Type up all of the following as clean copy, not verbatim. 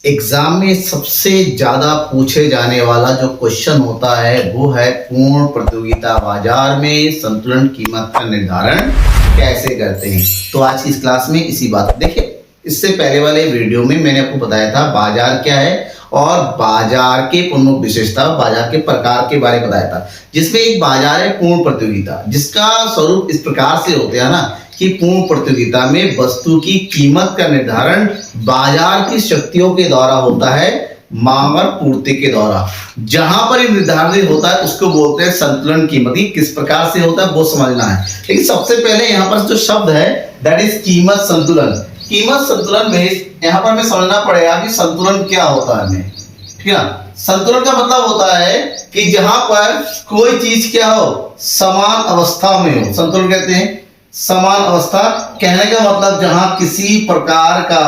Exam में सबसे ज्यादा पूछे जाने वाला जो क्वेश्चन होता है वो है पूर्ण प्रतियोगिता बाजार में संतुलन कीमत का निर्धारण कैसे करते हैं। तो आज की इस क्लास में इसी बात देखिए। इससे पहले वाले वीडियो में मैंने आपको बताया था बाजार क्या है और बाजार के प्रमुख विशेषता, बाजार के प्रकार के बारे में बताया था, जिसमें एक बाजार है पूर्ण प्रतियोगिता, जिसका स्वरूप इस प्रकार से होते हैं ना कि पूर्ण प्रतियोगिता में वस्तु की कीमत का निर्धारण बाजार की शक्तियों के द्वारा होता है, मांग और पूर्ति के द्वारा। जहां पर ये निर्धारित होता है उसको बोलते हैं संतुलन कीमत। किस प्रकार से होता है वो समझना है। लेकिन सबसे पहले यहाँ पर जो शब्द है दैट इज कीमत संतुलन। कीमत संतुलन में यहाँ पर हमें समझना पड़ेगा कि संतुलन क्या होता है हमें, ठीक है। संतुलन का मतलब होता है कि जहां पर कोई चीज क्या हो, समान अवस्था में हो। संतुलन कहते हैं समान अवस्था। कहने का मतलब जहां किसी प्रकार का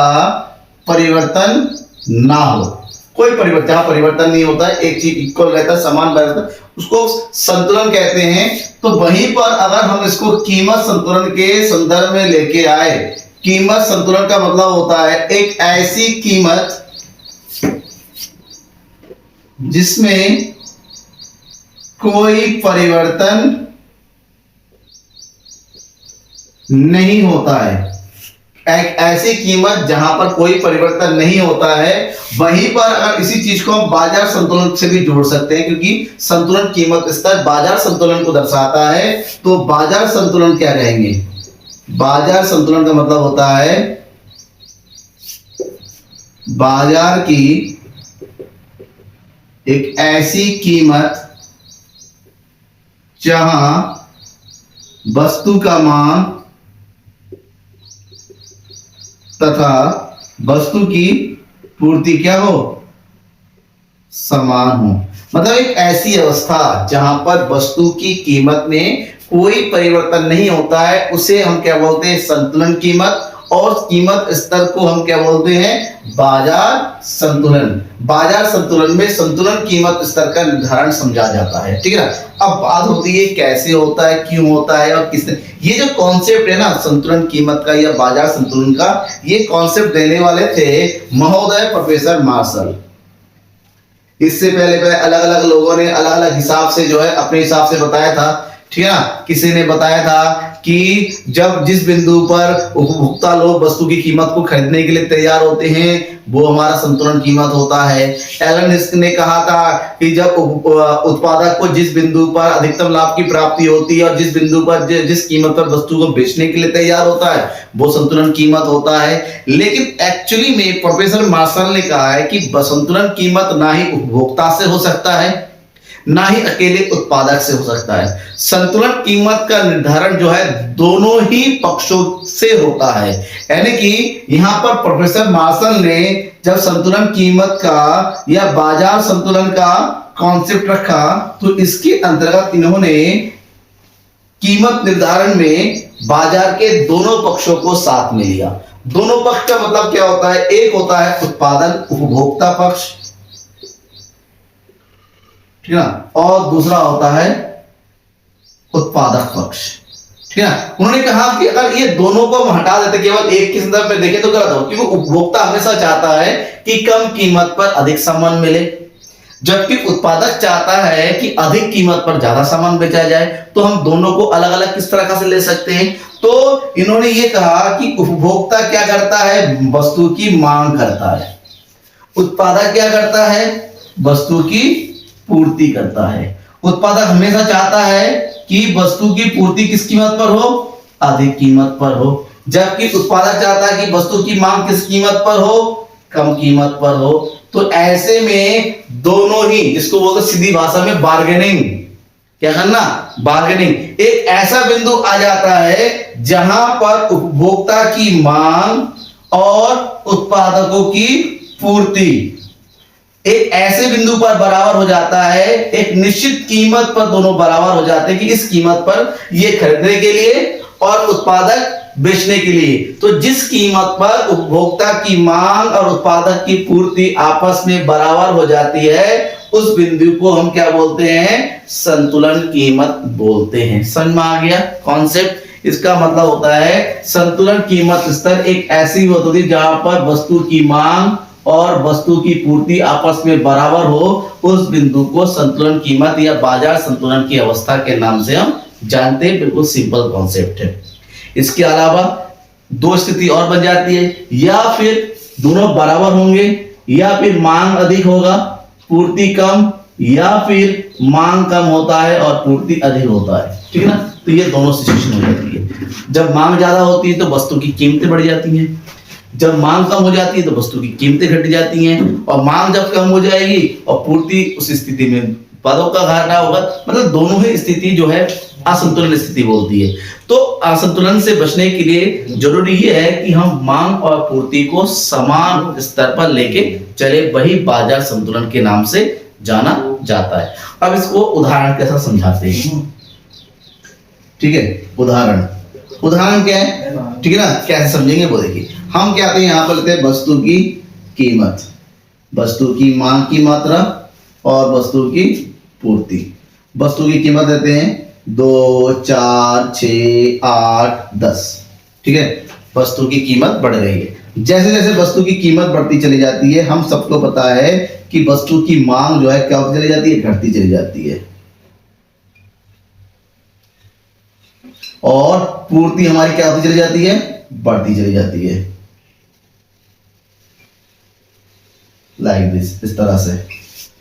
परिवर्तन ना हो, कोई परिवर्तन, जहां परिवर्तन नहीं होता है, एक चीज इक्वल रहता है, समान रहता है, उसको संतुलन कहते हैं। तो वहीं पर अगर हम इसको कीमत संतुलन के संदर्भ में लेके आए, कीमत संतुलन का मतलब होता है एक ऐसी कीमत जिसमें कोई परिवर्तन नहीं होता है। एक ऐसी कीमत जहां पर कोई परिवर्तन नहीं होता है, वहीं पर अगर इसी चीज को हम बाजार संतुलन से भी जोड़ सकते हैं, क्योंकि संतुलन कीमत स्तर बाजार संतुलन को दर्शाता है। तो बाजार संतुलन क्या कहेंगे? बाजार संतुलन का मतलब होता है बाजार की एक ऐसी कीमत जहां वस्तु का मांग तथा वस्तु की पूर्ति क्या हो, समान हो। मतलब एक ऐसी अवस्था जहां पर वस्तु की कीमत में कोई परिवर्तन नहीं होता है, उसे हम क्या बोलते हैं? संतुलन कीमत। और कीमत स्तर को हम क्या बोलते हैं? बाजार संतुलन। बाजार संतुलन में संतुलन कीमत स्तर का निर्धारण समझा जाता है, ठीक है। अब बात होती है कैसे होता है, क्यों होता है और किसने ये जो कॉन्सेप्ट है ना संतुलन कीमत का या बाजार संतुलन का, ये कॉन्सेप्ट देने वाले थे महोदय प्रोफेसर मार्शल। इससे पहले अलग अलग लोगों ने अलग अलग हिसाब से जो है अपने हिसाब से बताया था, ठीक है ना। किसी ने बताया था कि जब जिस बिंदु पर उपभोक्ता लोग वस्तु की कीमत को खरीदने के लिए तैयार होते हैं वो हमारा संतुलन कीमत होता है। एलन हिस्क ने कहा था कि जब उत्पादक को जिस बिंदु पर अधिकतम लाभ की प्राप्ति होती है और जिस बिंदु पर जिस कीमत पर वस्तु को बेचने के लिए तैयार होता है वो संतुलन कीमत होता है। लेकिन एक्चुअली में प्रोफेसर मार्शल ने कहा है कि संतुलन कीमत ना ही उपभोक्ता से हो सकता है ना ही अकेले उत्पादक से हो सकता है। संतुलन कीमत का निर्धारण जो है दोनों ही पक्षों से होता है। यानी कि यहां पर प्रोफेसर मार्शल ने जब संतुलन कीमत का या बाजार संतुलन का कॉन्सेप्ट रखा तो इसके अंतर्गत इन्होंने कीमत निर्धारण में बाजार के दोनों पक्षों को साथ में लिया। दोनों पक्ष का मतलब क्या होता है? एक होता है उत्पादन उपभोक्ता पक्ष, ठीक है, और दूसरा होता है उत्पादक पक्ष, ठीक है। उन्होंने कहा कि अगर ये दोनों को हम हटा देते केवल एक के संदर्भ में देखें तो गलत हो, क्योंकि उपभोक्ता हमेशा चाहता है कि कम कीमत पर अधिक सामान मिले, जबकि उत्पादक चाहता है कि अधिक कीमत पर ज्यादा सामान बेचा जाए। तो हम दोनों को अलग अलग किस तरह से ले सकते हैं? तो इन्होंने ये कहा कि उपभोक्ता क्या करता है? वस्तु की मांग करता है। उत्पादक क्या करता है? वस्तु की पूर्ति करता है। उत्पादक हमेशा चाहता है कि वस्तु की पूर्ति किस कीमत पर हो? अधिक कीमत पर हो, जबकि उत्पादक चाहता है कि वस्तु की मांग किस कीमत पर हो? कम कीमत पर हो। तो ऐसे में दोनों ही, इसको बोलते सीधी भाषा में बार्गेनिंग, क्या करना? बार्गेनिंग। एक ऐसा बिंदु आ जाता है जहां पर उपभोक्ता की मांग और उत्पादकों की पूर्ति एक ऐसे बिंदु पर बराबर हो जाता है, एक निश्चित कीमत पर दोनों बराबर हो जाते हैं कि इस कीमत पर ये खरीदने के लिए और उत्पादक बेचने के लिए। तो जिस कीमत पर उपभोक्ता की मांग और उत्पादक की पूर्ति आपस में बराबर हो जाती है उस बिंदु को हम क्या बोलते हैं? संतुलन कीमत बोलते हैं। समझ में आ गया कॉन्सेप्ट? इसका मतलब होता है संतुलन कीमत स्तर एक ऐसी होती है जहां पर वस्तु की मांग और वस्तु की पूर्ति आपस में बराबर हो, उस बिंदु को संतुलन कीमत या बाजार संतुलन की अवस्था के नाम से हम जानते हैं। बिल्कुल सिंपल कॉन्सेप्ट है। इसके अलावा दो स्थिति और बन जाती है, या फिर दोनों बराबर होंगे, या फिर मांग अधिक होगा पूर्ति कम, या फिर मांग कम होता है और पूर्ति अधिक होता है। ठीक है ना। तो ये दोनों सिचुएशन हो जाती है। जब मांग ज्यादा होती है तो वस्तु की कीमतें बढ़ जाती हैं, जब मांग कम हो जाती है तो वस्तु की कीमतें घट जाती हैं, और मांग जब कम हो जाएगी और पूर्ति उस स्थिति में उत्पादों का घाटा होगा। मतलब दोनों ही स्थिति जो है असंतुलन स्थिति बोलती है। तो असंतुलन से बचने के लिए जरूरी ये है कि हम मांग और पूर्ति को समान स्तर पर लेके चले, वही बाजार संतुलन के नाम से जाना जाता है। अब इसको उदाहरण के साथ समझाते हैं। ठीक है, उदाहरण क्या है, ठीक है ना, कैसे समझेंगे वो देखिए। हम क्या आते हैं यहाँ पर लेते हैं वस्तु की कीमत, वस्तु की मांग की मात्रा और वस्तु की पूर्ति। वस्तु की कीमत देते हैं 2, 4, 6, 8, 10। ठीक है, वस्तु की कीमत बढ़ रही है। जैसे जैसे वस्तु की कीमत बढ़ती चली जाती है, हम सबको पता है कि वस्तु की मांग जो है क्या होती चली जाती है, घटती चली जाती है, और पूर्ति हमारी क्या होती चली जाती है, बढ़ती चली जाती है। लाइक दिस, इस तरह से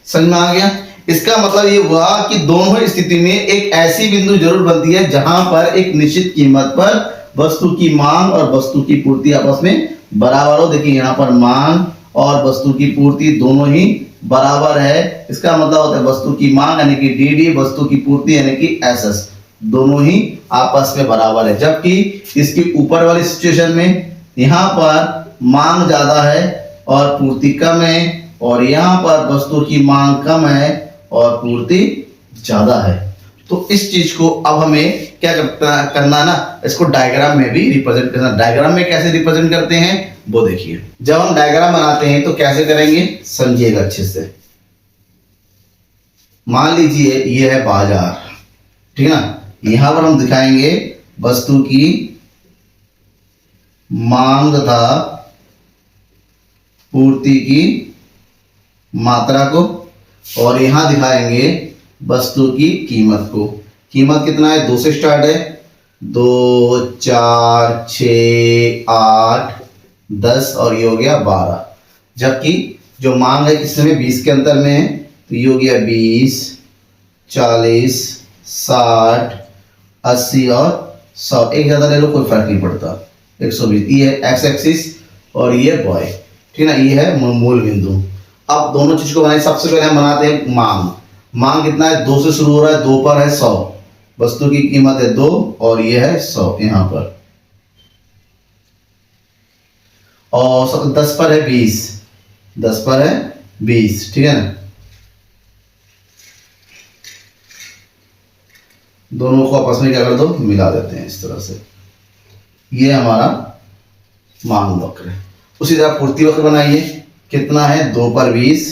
समझ में आ गया। इसका मतलब ये हुआ कि दोनों स्थिति में एक ऐसी बिंदु जरूर बनती है जहां पर एक निश्चित कीमत पर वस्तु की मांग और वस्तु की पूर्ति आपस में बराबर हो। देखिए यहाँ पर मांग और वस्तु की पूर्ति दोनों ही बराबर है। इसका मतलब होता है वस्तु की मांग यानी कि डी, वस्तु की पूर्ति यानी कि एस, दोनों ही आपस में बराबर है। जबकि इसकी ऊपर वाली सिचुएशन में यहाँ पर मांग ज्यादा है और पूर्ति कम है, और यहाँ पर वस्तु की मांग कम है और पूर्ति ज्यादा है। तो इस चीज को अब हमें क्या करना है ना, इसको डायग्राम में भी रिप्रेजेंट करना। डायग्राम में कैसे रिप्रेजेंट करते हैं वो देखिए। जब हम डायग्राम बनाते हैं तो कैसे करेंगे समझिएगा अच्छे से। मान लीजिए ये है बाजार, ठीक है ना। यहां पर हम दिखाएंगे वस्तु की मांग तथा पूर्ति की मात्रा को, और यहां दिखाएंगे वस्तु की कीमत को। कीमत कितना है, 2 से स्टार्ट है, 2, 4, 6, 8, 10 और ये हो गया 12। जबकि जो मांग है किसमें, 20 के अंतर में है, तो ये हो गया 20, 40, 60, 80 और 100। एक ज्यादा ले लो कोई फर्क नहीं पड़ता, 120। ये है एक्स एक्सिस और ये वाई, ठीक है ना। ये है मूल बिंदु। अब दोनों चीज को बनाए, सबसे पहले हम बनाते हैं मांग। मांग कितना है, 2 से शुरू हो रहा है, 2 पर है 100। वस्तु की कीमत है 2 और ये है 100 यहां पर, और 10 पर है 20, 10 पर है 20, ठीक है ना। दोनों को आपस में क्या कर दो, मिला देते हैं इस तरह से। ये हमारा मांग वक्र है। उसी तरह पूर्ति वक्र बनाइए। कितना है, 2 पर 20,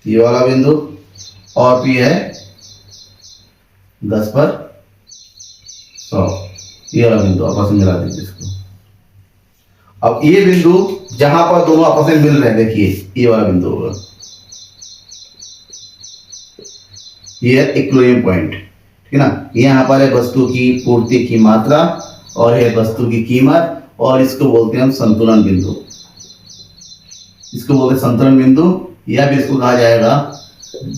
ये वाला बिंदु, और भी है 10 पर 100, ये वाला बिंदु। आपस में मिला दीजिए इसको। अब ये बिंदु जहां पर दोनों आपस में मिल रहे हैं, देखिए ये वाला बिंदु होगा, ये है इक्विलिब्रियम पॉइंट, ठीक है ना। यहाँ पर है वस्तु की पूर्ति की मात्रा और है वस्तु की कीमत, और इसको बोलते हैं हम संतुलन बिंदु। इसको बोलते हैं संतुलन बिंदु, या भी इसको कहा जाएगा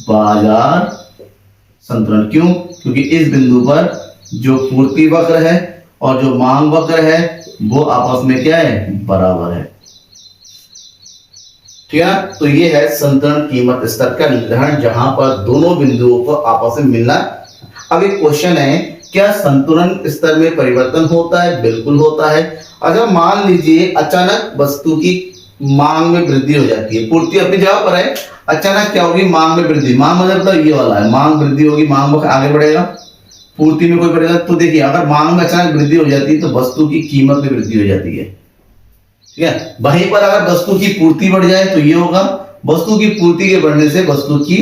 बाजार संतुलन। क्यों, क्योंकि इस बिंदु पर जो पूर्ति वक्र है और जो मांग वक्र है वो आपस में क्या है, बराबर है, ठीक है ना। तो ये है संतुलन कीमत स्तर का निर्धारण, जहां पर दोनों बिंदुओं को आपस में मिलना। अब एक क्वेश्चन है, क्या संतुलन स्तर में परिवर्तन होता है? बिल्कुल होता है। अगर मान लीजिए अचानक वस्तु की मांग में वृद्धि हो जाती है, पूर्ति अपनी जगह पर है, अचानक क्या होगी, मांग में वृद्धि। मांग मतलब ये वाला है, मांग वृद्धि होगी, मांग आगे बढ़ेगा, पूर्ति में कोई बढ़ेगा। तो देखिए अगर मांग में अचानक वृद्धि हो जाती है तो वस्तु की कीमत में वृद्धि हो जाती है, ठीक है। वहीं पर अगर वस्तु की पूर्ति बढ़ जाए तो ये होगा, वस्तु की पूर्ति के बढ़ने से वस्तु की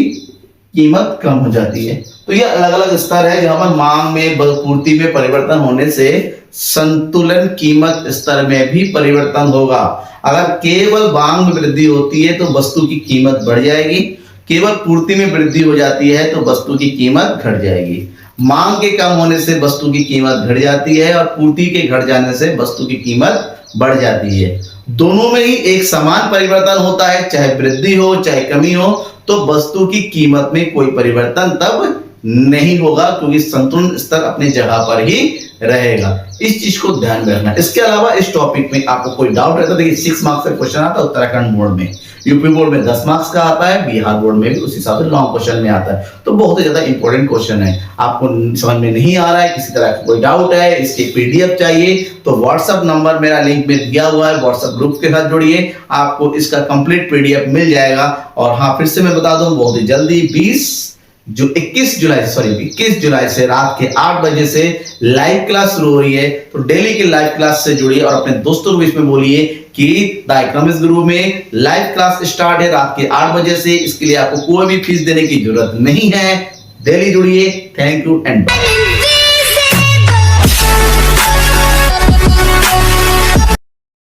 कीमत कम हो जाती है। तो ये अलग अलग स्तर है जहां पर मांग में पूर्ति में परिवर्तन होने से संतुलन कीमत स्तर में भी परिवर्तन होगा। अगर केवल मांग में वृद्धि होती है तो वस्तु की कीमत बढ़ जाएगी, केवल पूर्ति में वृद्धि हो जाती है तो वस्तु की कीमत घट जाएगी। मांग के कम होने से वस्तु की कीमत घट जाती है और पूर्ति के घट जाने से वस्तु की कीमत बढ़ जाती है। दोनों में ही एक समान परिवर्तन होता है, चाहे वृद्धि हो चाहे कमी हो, तो वस्तु की कीमत में कोई परिवर्तन तब नहीं होगा क्योंकि संतुलन स्तर अपनी जगह पर ही रहेगा। इस चीज को ध्यान में रखना। इसके अलावा इस टॉपिक में आपको कोई डाउट रहता है, देखिए 6 मार्क्स का क्वेश्चन आता है उत्तराखंड बोर्ड में, यूपी बोर्ड में 10 मार्क्स का आता है, बिहार बोर्ड में भी उस हिसाब से लॉन्ग क्वेश्चन में आता है। तो बहुत ही ज्यादा इंपॉर्टेंट क्वेश्चन है। आपको समझ में नहीं आ रहा है, किसी तरह का कोई डाउट है, इसके पीडीएफ चाहिए तो व्हाट्सएप नंबर मेरा लिंक में दिया हुआ है, व्हाट्सएप ग्रुप के साथ जुड़िए, आपको इसका कंप्लीट पीडीएफ मिल जाएगा। और हाँ, फिर से मैं बता दूं बहुत ही जल्दी 21 जुलाई से रात के 8 बजे से लाइव क्लास शुरू हो रही है। तो डेली की लाइव क्लास से जुड़िए और अपने दोस्तों को इसमें बोलिए कि द इकोनॉमिक्स गुरु में लाइव क्लास स्टार्ट है रात के 8 बजे से। इसके लिए आपको कोई भी फीस देने की जरूरत नहीं है। डेली जुड़िए। Thank you and bye.